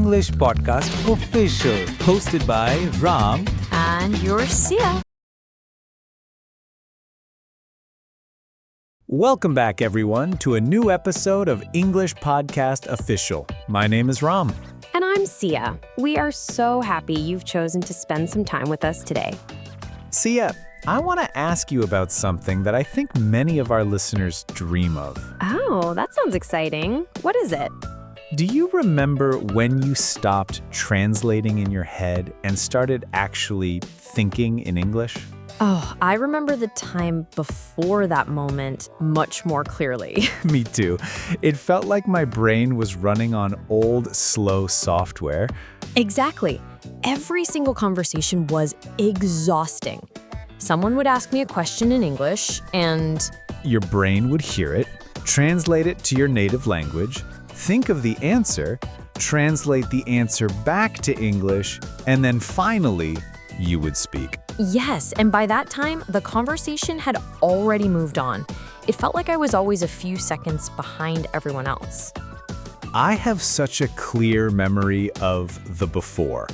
English Podcast Official, hosted by Ram. And you're Sia. Welcome back, everyone, to a new episode of English Podcast Official. My name is Ram. And I'm Sia. We are so happy you've chosen to spend some time with us today. Sia, I want to ask you about something that I think many of our listeners dream of. Oh, that sounds exciting. What is it? Do you remember when you stopped translating in your head and started actually thinking in English? Oh, I remember the time before that moment much more clearly. Me too. It felt like my brain was running on old, slow software. Exactly. Every single conversation was exhausting. Someone would ask me a question in English, and your brain would hear it, translate it to your native language, think of the answer, translate the answer back to English, and then finally, you would speak. Yes, and by that time, the conversation had already moved on. It felt like I was always a few seconds behind everyone else. I have such a clear memory of the before.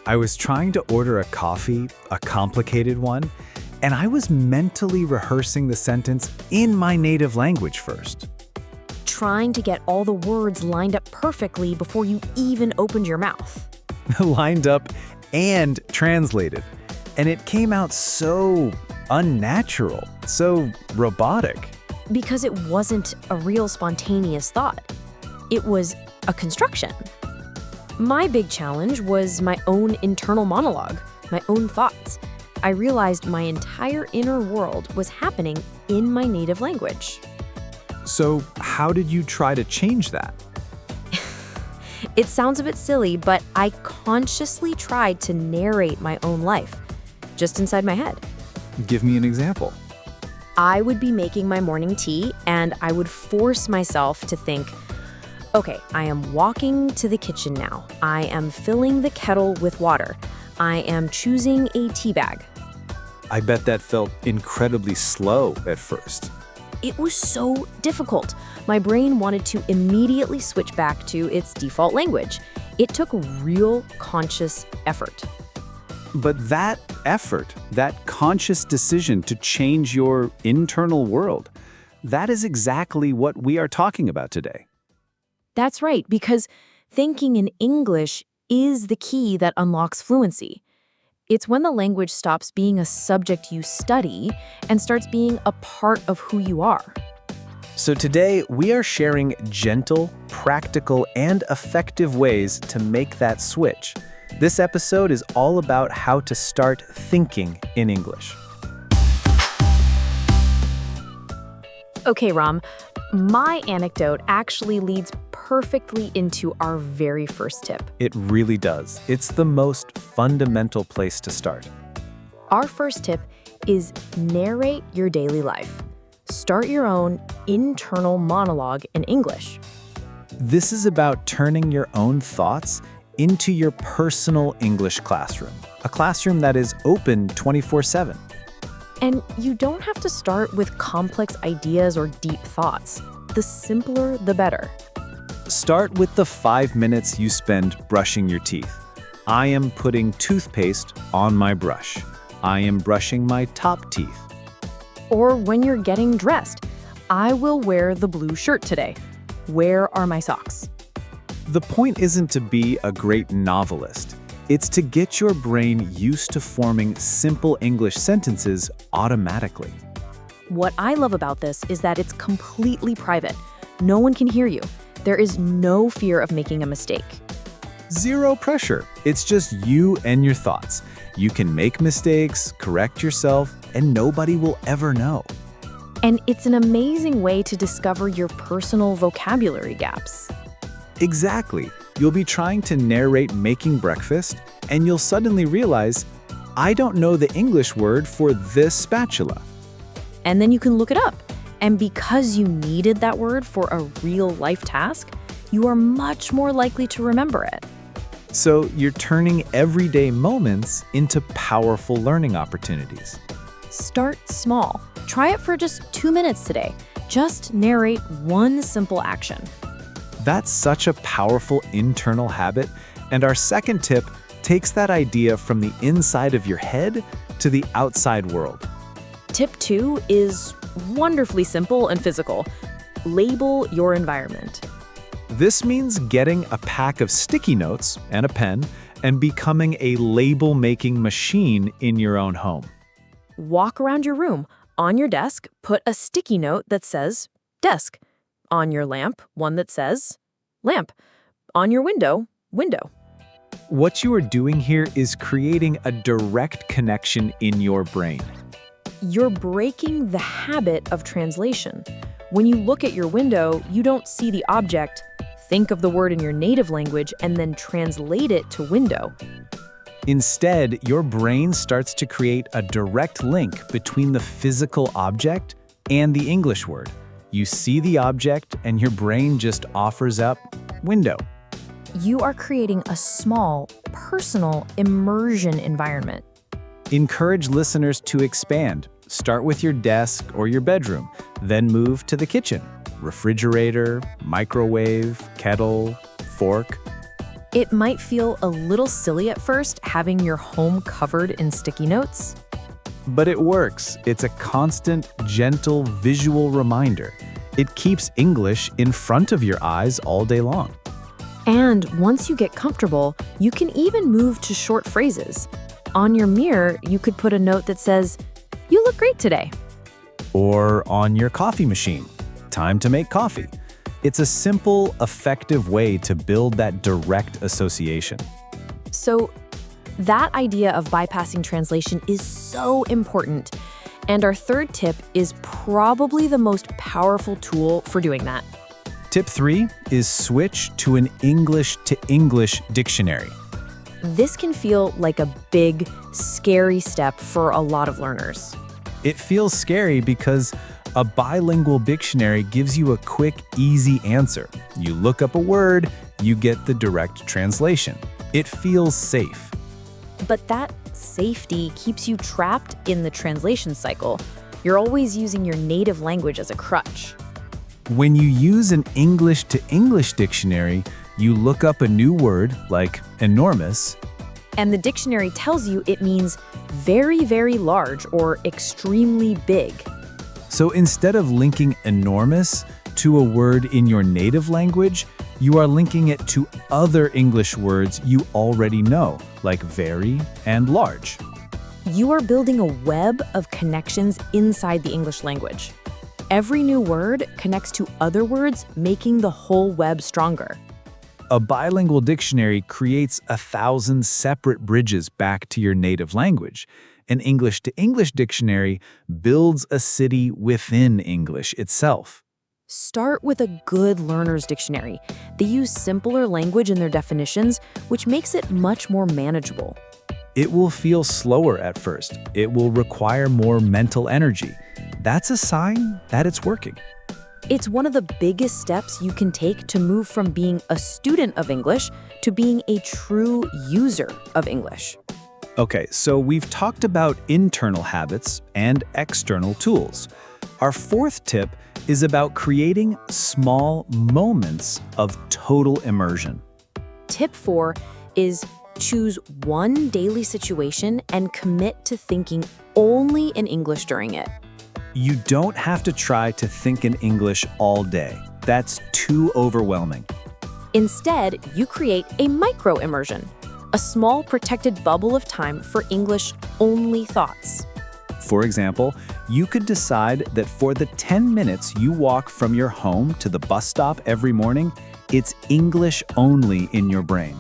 I was trying to order a coffee, a complicated one, and I was mentally rehearsing the sentence in my native language first. Trying to get all the words lined up perfectly before you even opened your mouth. Lined up and translated. And it came out so unnatural, so robotic. Because it wasn't a real spontaneous thought. It was a construction. My big challenge was my own internal monologue, my own thoughts. I realized my entire inner world was happening in my native language. So how did you try to change that? It sounds a bit silly, but I consciously tried to narrate my own life, just inside my head. Give me an example. I would be making my morning tea, and I would force myself to think, okay, I am walking to the kitchen now. I am filling the kettle with water. I am choosing a tea bag. I bet that felt incredibly slow at first. It was so difficult. My brain wanted to immediately switch back to its default language. It took real conscious effort. But that effort, that conscious decision to change your internal world, that is exactly what we are talking about today. That's right, because thinking in English is the key that unlocks fluency. It's when the language stops being a subject you study and starts being a part of who you are. So today, we are sharing gentle, practical, and effective ways to make that switch. This episode is all about how to start thinking in English. Okay, Ram, my anecdote actually leads perfectly into our very first tip. It really does. It's the most fundamental place to start. Our first tip is narrate your daily life. Start your own internal monologue in English. This is about turning your own thoughts into your personal English classroom, a classroom that is open 24/7. And you don't have to start with complex ideas or deep thoughts. The simpler, the better. Start with the 5 minutes you spend brushing your teeth. I am putting toothpaste on my brush. I am brushing my top teeth. Or when you're getting dressed, I will wear the blue shirt today. Where are my socks? The point isn't to be a great novelist. It's to get your brain used to forming simple English sentences automatically. What I love about this is that it's completely private. No one can hear you. There is no fear of making a mistake. Zero pressure. It's just you and your thoughts. You can make mistakes, correct yourself, and nobody will ever know. And it's an amazing way to discover your personal vocabulary gaps. Exactly. You'll be trying to narrate making breakfast, and you'll suddenly realize, I don't know the English word for this spatula. And then you can look it up. And because you needed that word for a real-life task, you are much more likely to remember it. So you're turning everyday moments into powerful learning opportunities. Start small. Try it for just 2 minutes today. Just narrate one simple action. That's such a powerful internal habit, and our second tip takes that idea from the inside of your head to the outside world. Tip 2 is wonderfully simple and physical. Label your environment. This means getting a pack of sticky notes and a pen and becoming a label-making machine in your own home. Walk around your room. On your desk, put a sticky note that says desk. On your lamp, one that says lamp. On your window, window. What you are doing here is creating a direct connection in your brain. You're breaking the habit of translation. When you look at your window, you don't see the object. Think of the word in your native language and then translate it to window. Instead, your brain starts to create a direct link between the physical object and the English word. You see the object and your brain just offers up window. You are creating a small, personal immersion environment. Encourage listeners to expand. Start with your desk or your bedroom, then move to the kitchen, refrigerator, microwave, kettle, fork. It might feel a little silly at first having your home covered in sticky notes. But it works. It's a constant, gentle visual reminder. It keeps English in front of your eyes all day long. And once you get comfortable, you can even move to short phrases. On your mirror, you could put a note that says, "You look great today." Or on your coffee machine, "Time to make coffee." It's a simple, effective way to build that direct association. So that idea of bypassing translation is so important. And our third tip is probably the most powerful tool for doing that. Tip 3 is switch to an English-to-English dictionary. This can feel like a big, scary step for a lot of learners. It feels scary because a bilingual dictionary gives you a quick, easy answer. You look up a word, you get the direct translation. It feels safe. But that safety keeps you trapped in the translation cycle. You're always using your native language as a crutch. When you use an English-to-English dictionary, you look up a new word, like enormous, And the dictionary tells you it means very, very large or extremely big. So instead of linking enormous to a word in your native language, you are linking it to other English words you already know, like very and large. You are building a web of connections inside the English language. Every new word connects to other words, making the whole web stronger. A bilingual dictionary creates 1,000 separate bridges back to your native language. An English-to-English dictionary builds a city within English itself. Start with a good learner's dictionary. They use simpler language in their definitions, which makes it much more manageable. It will feel slower at first. It will require more mental energy. That's a sign that it's working. It's one of the biggest steps you can take to move from being a student of English to being a true user of English. Okay, so we've talked about internal habits and external tools. Our fourth tip is about creating small moments of total immersion. Tip 4 is choose one daily situation and commit to thinking only in English during it. You don't have to try to think in English all day. That's too overwhelming. Instead, you create a micro immersion, a small protected bubble of time for English-only thoughts. For example, you could decide that for the 10 minutes you walk from your home to the bus stop every morning, it's English only in your brain.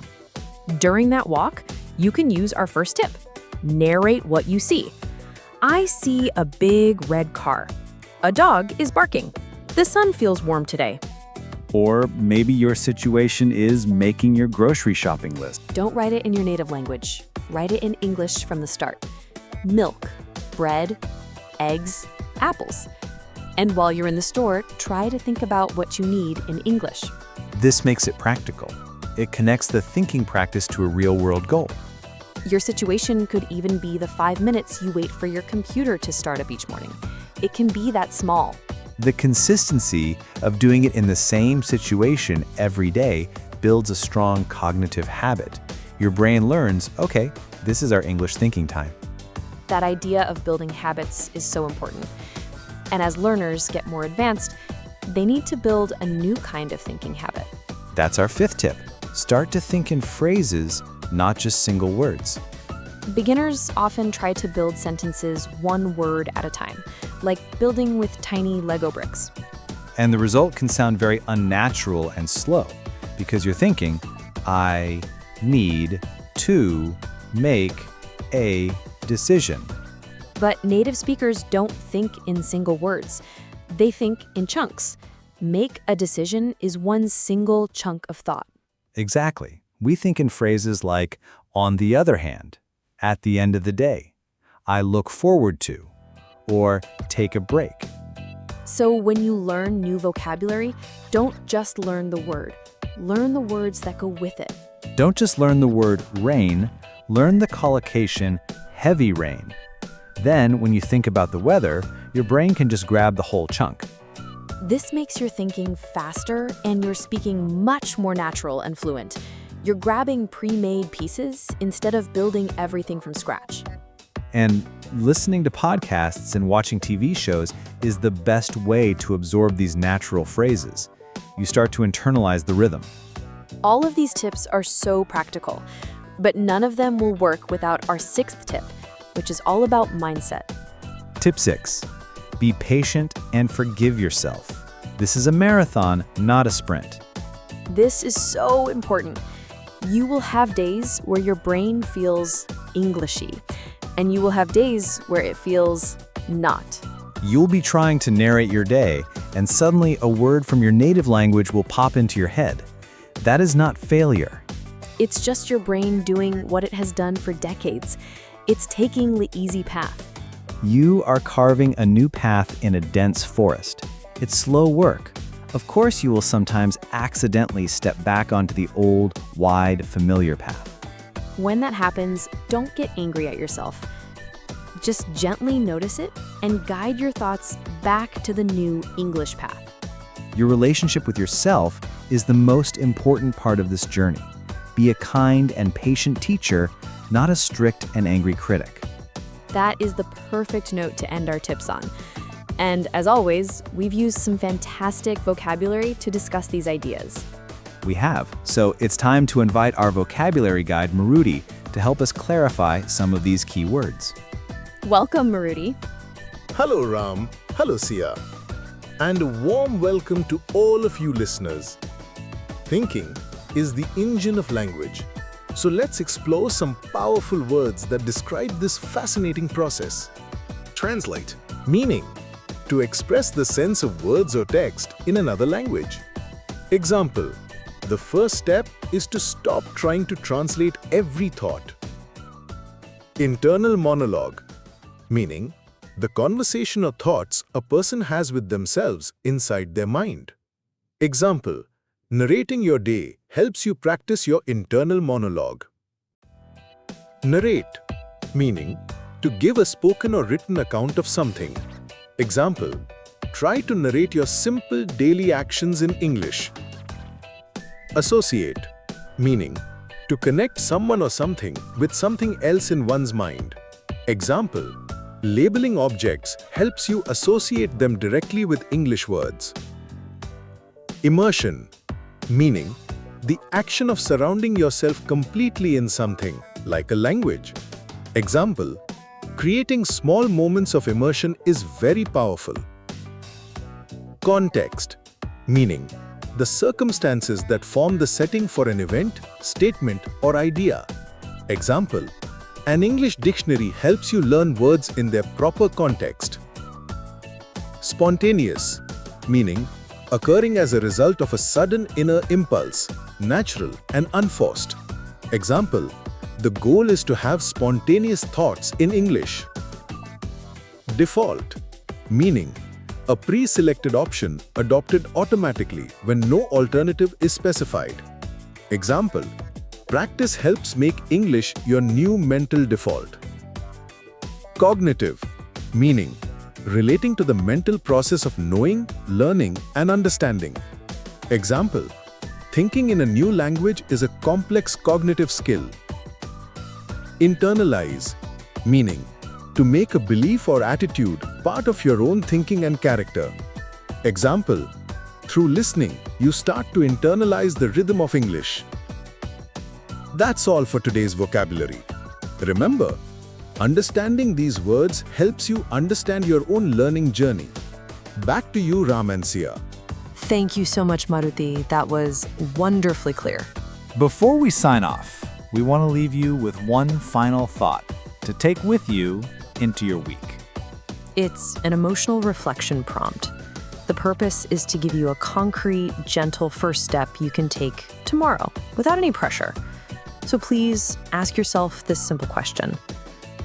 During that walk, you can use our first tip. Narrate what you see. I see a big red car. A dog is barking. The sun feels warm today. Or maybe your situation is making your grocery shopping list. Don't write it in your native language. Write it in English from the start. Milk, bread, eggs, apples. And while you're in the store, try to think about what you need in English. This makes it practical. It connects the thinking practice to a real-world goal. Your situation could even be the 5 minutes you wait for your computer to start up each morning. It can be that small. The consistency of doing it in the same situation every day builds a strong cognitive habit. Your brain learns, okay, this is our English thinking time. That idea of building habits is so important. And as learners get more advanced, they need to build a new kind of thinking habit. That's our fifth tip. Start to think in phrases, not just single words. Beginners often try to build sentences one word at a time, like building with tiny Lego bricks. And the result can sound very unnatural and slow because you're thinking, I need to make a decision. But native speakers don't think in single words. They think in chunks. Make a decision is one single chunk of thought. Exactly. We think in phrases like, on the other hand, at the end of the day, I look forward to, or take a break. So when you learn new vocabulary, don't just learn the word. Learn the words that go with it. Don't just learn the word rain, learn the collocation heavy rain. Then, when you think about the weather, your brain can just grab the whole chunk. This makes your thinking faster and your speaking much more natural and fluent. You're grabbing pre-made pieces instead of building everything from scratch. And listening to podcasts and watching TV shows is the best way to absorb these natural phrases. You start to internalize the rhythm. All of these tips are so practical, but none of them will work without our sixth tip, which is all about mindset. Tip 6. Be patient and forgive yourself. This is a marathon, not a sprint. This is so important. You will have days where your brain feels Englishy, and you will have days where it feels not. You'll be trying to narrate your day, and suddenly a word from your native language will pop into your head. That is not failure. It's just your brain doing what it has done for decades. It's taking the easy path. You are carving a new path in a dense forest. It's slow work. Of course, you will sometimes accidentally step back onto the old, wide, familiar path. When that happens, don't get angry at yourself. Just gently notice it and guide your thoughts back to the new English path. Your relationship with yourself is the most important part of this journey. Be a kind and patient teacher, not a strict and angry critic. That is the perfect note to end our tips on. And as always, we've used some fantastic vocabulary to discuss these ideas. We have, so it's time to invite our vocabulary guide, Maruti, to help us clarify some of these key words. Welcome, Maruti. Hello Ram, hello Sia, and a warm welcome to all of you listeners. Thinking is the engine of language, so let's explore some powerful words that describe this fascinating process. Translate, meaning to express the sense of words or text in another language. Example, the first step is to stop trying to translate every thought. Internal monologue, meaning the conversation or thoughts a person has with themselves inside their mind. Example, narrating your day helps you practice your internal monologue. Narrate, meaning to give a spoken or written account of something. Example, try to narrate your simple daily actions in English. Associate, meaning to connect someone or something with something else in one's mind. Example, labeling objects helps you associate them directly with English words. Immersion, meaning the action of surrounding yourself completely in something, like a language. Example, creating small moments of immersion is very powerful. Context, meaning the circumstances that form the setting for an event, statement, or idea. Example, an English dictionary helps you learn words in their proper context. Spontaneous, meaning occurring as a result of a sudden inner impulse, natural and unforced. Example, the goal is to have spontaneous thoughts in English. Default, meaning a pre-selected option adopted automatically when no alternative is specified. Example, practice helps make English your new mental default. Cognitive, meaning relating to the mental process of knowing, learning, and understanding. Example: thinking in a new language is a complex cognitive skill. Internalize, meaning to make a belief or attitude part of your own thinking and character. Example: through listening, you start to internalize the rhythm of English. That's all for today's vocabulary. Remember, understanding these words helps you understand your own learning journey. Back to you, Ram and Sia. Thank you so much, Maruti. That was wonderfully clear. Before we sign off, we want to leave you with one final thought to take with you into your week. It's an emotional reflection prompt. The purpose is to give you a concrete, gentle first step you can take tomorrow without any pressure. So please ask yourself this simple question.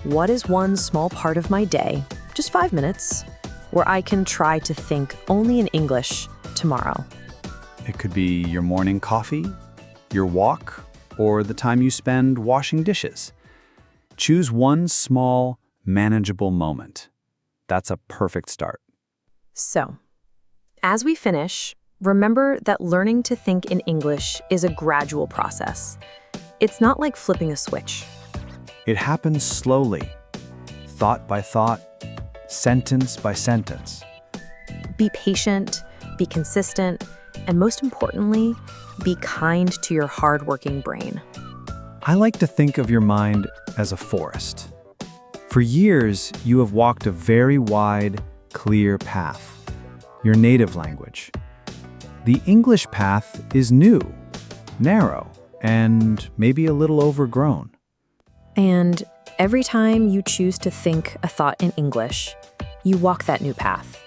What is one small part of my day, just 5 minutes, where I can try to think only in English tomorrow? It could be your morning coffee, your walk, or the time you spend washing dishes. Choose one small, manageable moment. That's a perfect start. So, as we finish, remember that learning to think in English is a gradual process. It's not like flipping a switch. It happens slowly, thought by thought, sentence by sentence. Be patient, be consistent, and most importantly, be kind to your hardworking brain. I like to think of your mind as a forest. For years, you have walked a very wide, clear path, your native language. The English path is new, narrow, and maybe a little overgrown. And every time you choose to think a thought in English, you walk that new path.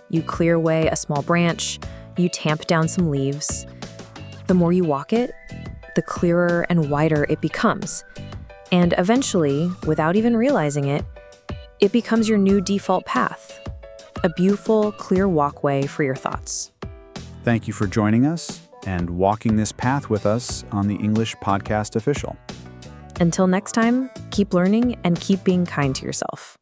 You clear away a small branch, you tamp down some leaves. The more you walk it, the clearer and wider it becomes. And eventually, without even realizing it, it becomes your new default path. A beautiful, clear walkway for your thoughts. Thank you for joining us and walking this path with us on the English Podcast Official. Until next time, keep learning and keep being kind to yourself.